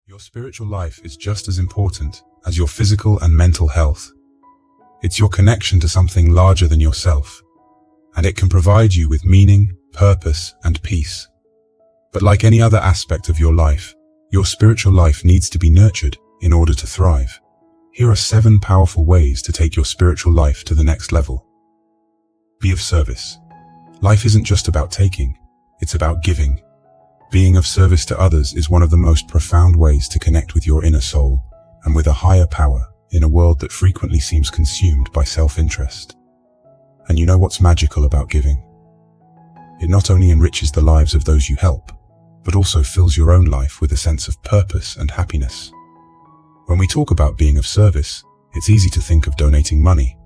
Your spiritual life is just as important as your physical and mental health. It's your connection to something larger than yourself, and it can provide you with meaning, purpose, and peace. But like any other aspect of your life, your spiritual life needs to be nurtured in order to thrive. Here are 7 powerful ways to take your spiritual life to the next level. Be of service. Life isn't just about taking, it's about giving. Being of service to others is one of the most profound ways to connect with your inner soul and with a higher power in a world that frequently seems consumed by self-interest. And you know what's magical about giving? It not only enriches the lives of those you help, but also fills your own life with a sense of purpose and happiness. When we talk about being of service, it's easy to think of donating money,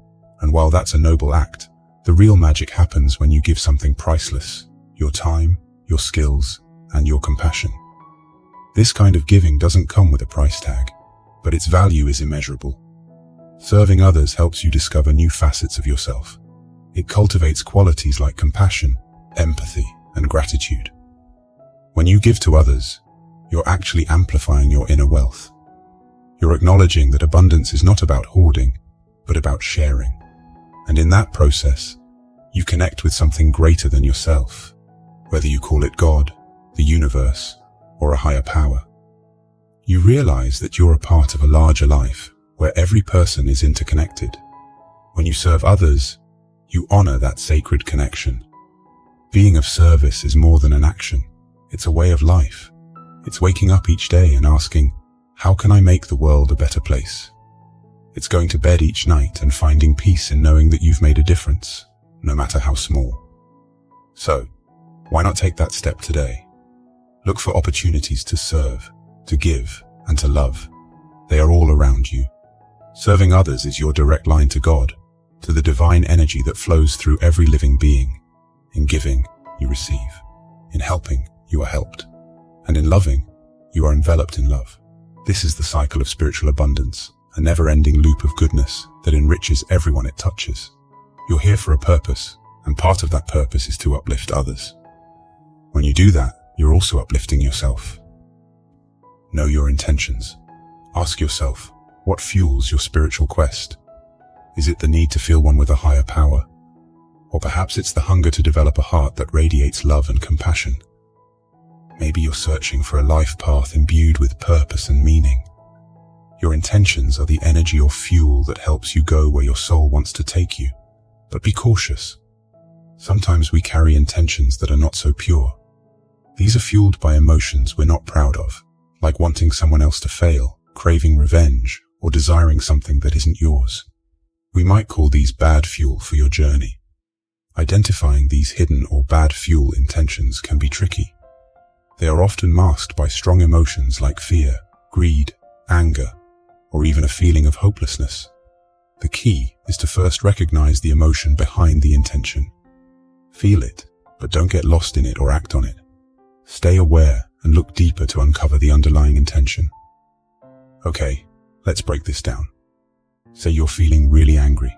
and while that's a noble act, the real magic happens when you give something priceless: your time, your skills, and your compassion. This kind of giving doesn't come with a price tag, but its value is immeasurable. Serving others helps you discover new facets of yourself. It cultivates qualities like compassion, empathy, and gratitude. When you give to others, you're actually amplifying your inner wealth. You're acknowledging that abundance is not about hoarding, but about sharing. And in that process, you connect with something greater than yourself, whether you call it God, the universe, or a higher power. You realize that you're a part of a larger life where every person is interconnected. When you serve others, you honor that sacred connection. Being of service is more than an action. It's a way of life. It's waking up each day and asking, how can I make the world a better place? It's going to bed each night and finding peace in knowing that you've made a difference, no matter how small. So, why not take that step today? Look for opportunities to serve, to give, and to love. They are all around you. Serving others is your direct line to God, to the divine energy that flows through every living being. In giving, you receive. In helping, you are helped. And in loving, you are enveloped in love. This is the cycle of spiritual abundance, a never-ending loop of goodness that enriches everyone it touches. You're here for a purpose, and part of that purpose is to uplift others. When you do that, you're also uplifting yourself. Know your intentions. Ask yourself, what fuels your spiritual quest? Is it the need to feel one with a higher power? Or perhaps it's the hunger to develop a heart that radiates love and compassion. Maybe you're searching for a life path imbued with purpose and meaning. Your intentions are the energy or fuel that helps you go where your soul wants to take you. But be cautious. Sometimes we carry intentions that are not so pure. These are fueled by emotions we're not proud of, like wanting someone else to fail, craving revenge, or desiring something that isn't yours. We might call these bad fuel for your journey. Identifying these hidden or bad fuel intentions can be tricky. They are often masked by strong emotions like fear, greed, anger, or even a feeling of hopelessness. The key is to first recognize the emotion behind the intention. Feel it, but don't get lost in it or act on it. Stay aware and look deeper to uncover the underlying intention. Okay, let's break this down. Say you're feeling really angry.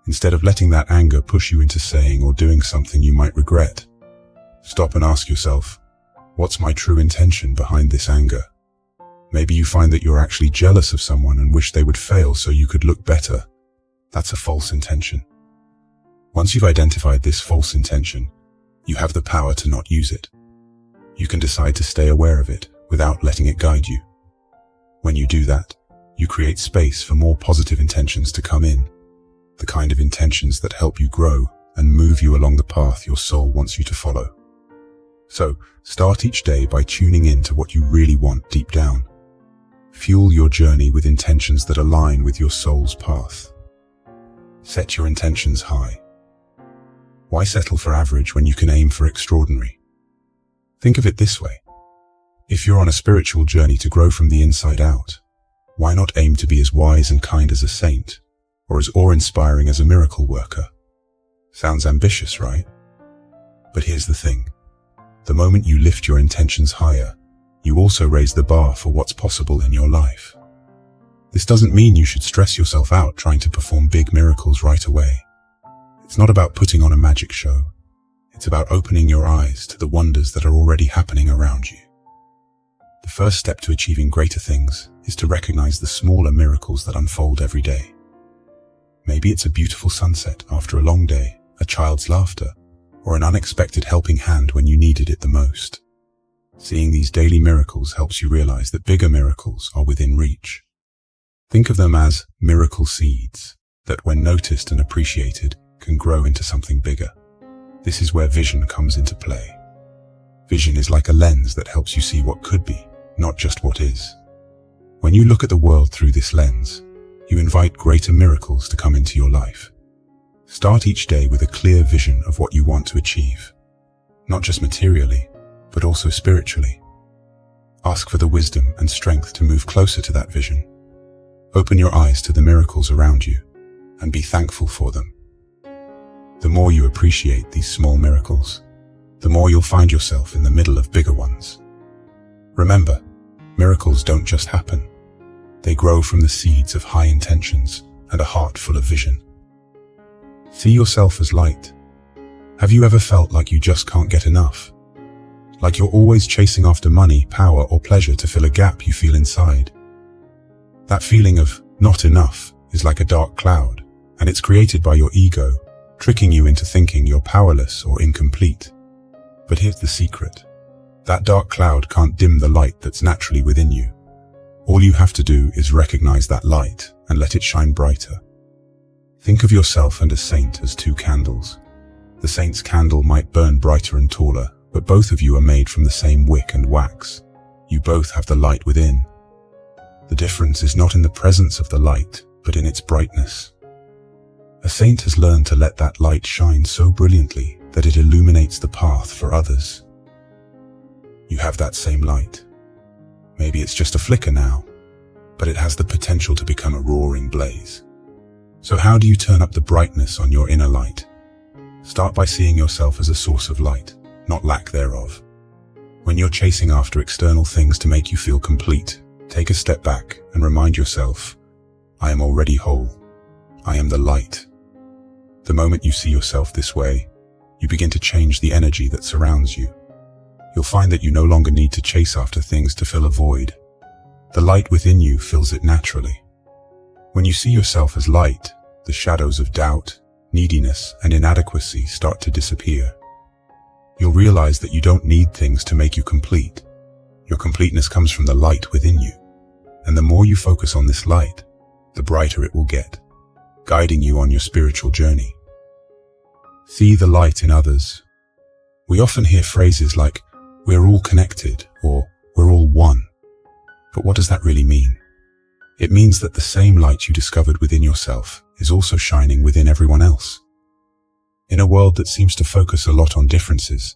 Instead of letting that anger push you into saying or doing something you might regret, stop and ask yourself, what's my true intention behind this anger? Maybe you find that you're actually jealous of someone and wish they would fail so you could look better. That's a false intention. Once you've identified this false intention, you have the power to not use it. You can decide to stay aware of it without letting it guide you. When you do that, you create space for more positive intentions to come in, the kind of intentions that help you grow and move you along the path your soul wants you to follow. So, start each day by tuning in to what you really want deep down. Fuel your journey with intentions that align with your soul's path. Set your intentions high. Why settle for average when you can aim for extraordinary? Think of it this way. If you're on a spiritual journey to grow from the inside out, why not aim to be as wise and kind as a saint, or as awe-inspiring as a miracle worker? Sounds ambitious, right? But here's the thing. The moment you lift your intentions higher, you also raise the bar for what's possible in your life. This doesn't mean you should stress yourself out trying to perform big miracles right away. It's not about putting on a magic show. It's about opening your eyes to the wonders that are already happening around you. The first step to achieving greater things is to recognize the smaller miracles that unfold every day. Maybe it's a beautiful sunset after a long day, a child's laughter, or an unexpected helping hand when you needed it the most. Seeing these daily miracles helps you realize that bigger miracles are within reach. Think of them as miracle seeds that, when noticed and appreciated, can grow into something bigger. This is where vision comes into play. Vision is like a lens that helps you see what could be, not just what is. When you look at the world through this lens, you invite greater miracles to come into your life. Start each day with a clear vision of what you want to achieve, not just materially, but also spiritually. Ask for the wisdom and strength to move closer to that vision. Open your eyes to the miracles around you and be thankful for them. The more you appreciate these small miracles, the more you'll find yourself in the middle of bigger ones. Remember, miracles don't just happen. They grow from the seeds of high intentions and a heart full of vision. See yourself as light. Have you ever felt like you just can't get enough? Like you're always chasing after money, power, or pleasure to fill a gap you feel inside? That feeling of not enough is like a dark cloud, and it's created by your ego, tricking you into thinking you're powerless or incomplete. But here's the secret. That dark cloud can't dim the light that's naturally within you. All you have to do is recognize that light and let it shine brighter. Think of yourself and a saint as two candles. The saint's candle might burn brighter and taller, but both of you are made from the same wick and wax. You both have the light within. The difference is not in the presence of the light, but in its brightness. A saint has learned to let that light shine so brilliantly that it illuminates the path for others. You have that same light. Maybe it's just a flicker now, but it has the potential to become a roaring blaze. So how do you turn up the brightness on your inner light? Start by seeing yourself as a source of light, not lack thereof. When you're chasing after external things to make you feel complete, take a step back and remind yourself, I am already whole. I am the light. The moment you see yourself this way, you begin to change the energy that surrounds you. You'll find that you no longer need to chase after things to fill a void. The light within you fills it naturally. When you see yourself as light, the shadows of doubt, neediness, and inadequacy start to disappear. You'll realize that you don't need things to make you complete. Your completeness comes from the light within you. And the more you focus on this light, the brighter it will get, guiding you on your spiritual journey. See the light in others. We often hear phrases like, we're all connected, or we're all one. But what does that really mean? It means that the same light you discovered within yourself is also shining within everyone else. In a world that seems to focus a lot on differences,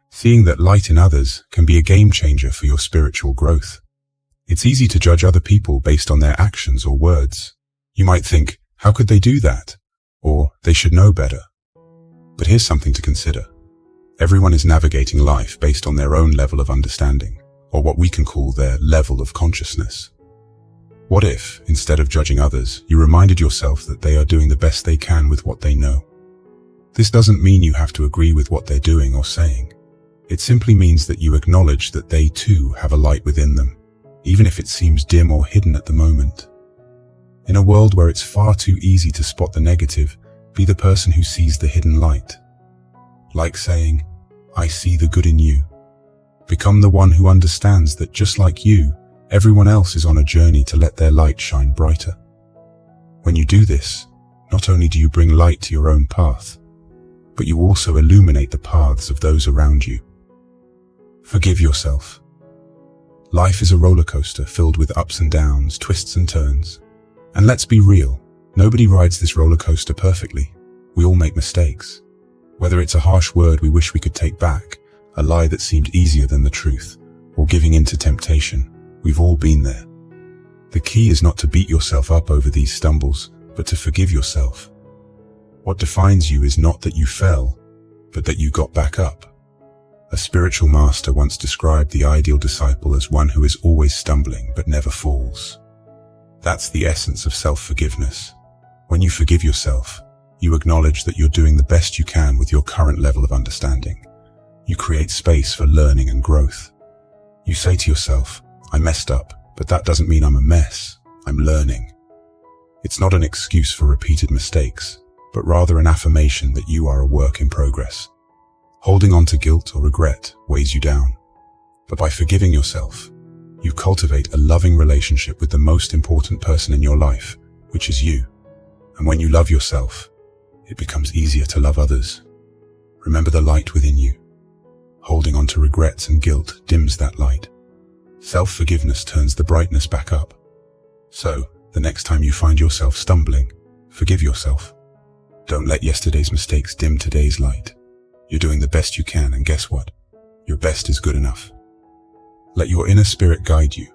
seeing that light in others can be a game changer for your spiritual growth. It's easy to judge other people based on their actions or words. You might think, how could they do that? Or they should know better. But here's something to consider. Everyone is navigating life based on their own level of understanding, or what we can call their level of consciousness. What if, instead of judging others, you reminded yourself that they are doing the best they can with what they know? This doesn't mean you have to agree with what they're doing or saying. It simply means that you acknowledge that they too have a light within them, even if it seems dim or hidden at the moment. In a world where it's far too easy to spot the negative, be the person who sees the hidden light. Like saying, I see the good in you. Become the one who understands that just like you, everyone else is on a journey to let their light shine brighter. When you do this, not only do you bring light to your own path, but you also illuminate the paths of those around you. Forgive yourself. Life is a roller coaster filled with ups and downs, twists and turns. And let's be real, nobody rides this roller coaster perfectly. We all make mistakes. Whether it's a harsh word we wish we could take back, a lie that seemed easier than the truth, or giving in to temptation, we've all been there. The key is not to beat yourself up over these stumbles, but to forgive yourself. What defines you is not that you fell, but that you got back up. A spiritual master once described the ideal disciple as one who is always stumbling but never falls. That's the essence of self-forgiveness. When you forgive yourself, you acknowledge that you're doing the best you can with your current level of understanding. You create space for learning and growth. You say to yourself, I messed up, but that doesn't mean I'm a mess. I'm learning. It's not an excuse for repeated mistakes, but rather an affirmation that you are a work in progress. Holding on to guilt or regret weighs you down. But by forgiving yourself, you cultivate a loving relationship with the most important person in your life, which is you. And when you love yourself, it becomes easier to love others. Remember the light within you. Holding on to regrets and guilt dims that light. Self-forgiveness turns the brightness back up. So, the next time you find yourself stumbling, forgive yourself. Don't let yesterday's mistakes dim today's light. You're doing the best you can, and guess what? Your best is good enough. Let your inner spirit guide you.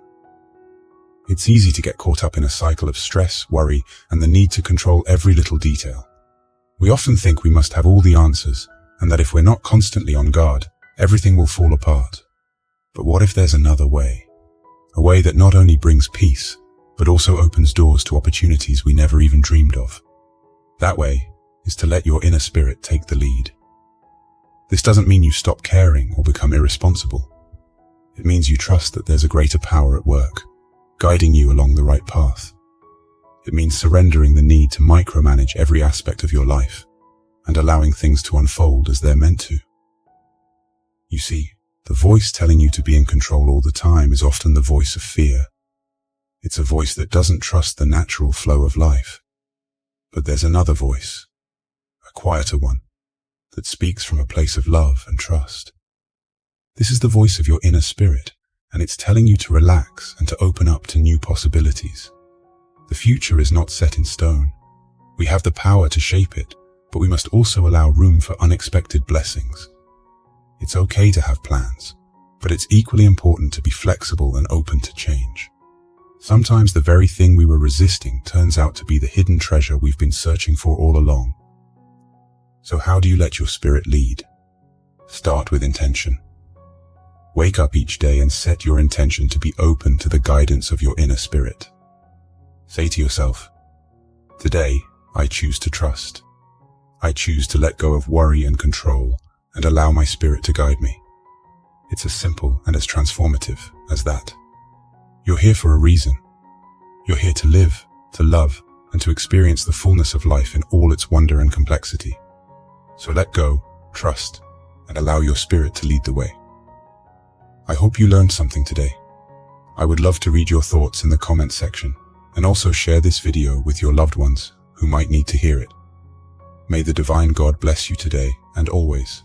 It's easy to get caught up in a cycle of stress, worry, and the need to control every little detail. We often think we must have all the answers, and that if we're not constantly on guard, everything will fall apart. But what if there's another way? A way that not only brings peace, but also opens doors to opportunities we never even dreamed of. That way is to let your inner spirit take the lead. This doesn't mean you stop caring or become irresponsible. It means you trust that there's a greater power at work, guiding you along the right path. It means surrendering the need to micromanage every aspect of your life and allowing things to unfold as they're meant to. You see, the voice telling you to be in control all the time is often the voice of fear. It's a voice that doesn't trust the natural flow of life. But there's another voice, a quieter one, that speaks from a place of love and trust. This is the voice of your inner spirit, and it's telling you to relax and to open up to new possibilities. The future is not set in stone. We have the power to shape it, but we must also allow room for unexpected blessings. It's okay to have plans, but it's equally important to be flexible and open to change. Sometimes the very thing we were resisting turns out to be the hidden treasure we've been searching for all along. So how do you let your spirit lead? Start with intention. Wake up each day and set your intention to be open to the guidance of your inner spirit. Say to yourself, today I choose to trust. I choose to let go of worry and control and allow my spirit to guide me. It's as simple and as transformative as that. You're here for a reason. You're here to live, to love, and to experience the fullness of life in all its wonder and complexity. So let go, trust, and allow your spirit to lead the way. I hope you learned something today. I would love to read your thoughts in the comment section, and also share this video with your loved ones who might need to hear it. May the divine God bless you today and always.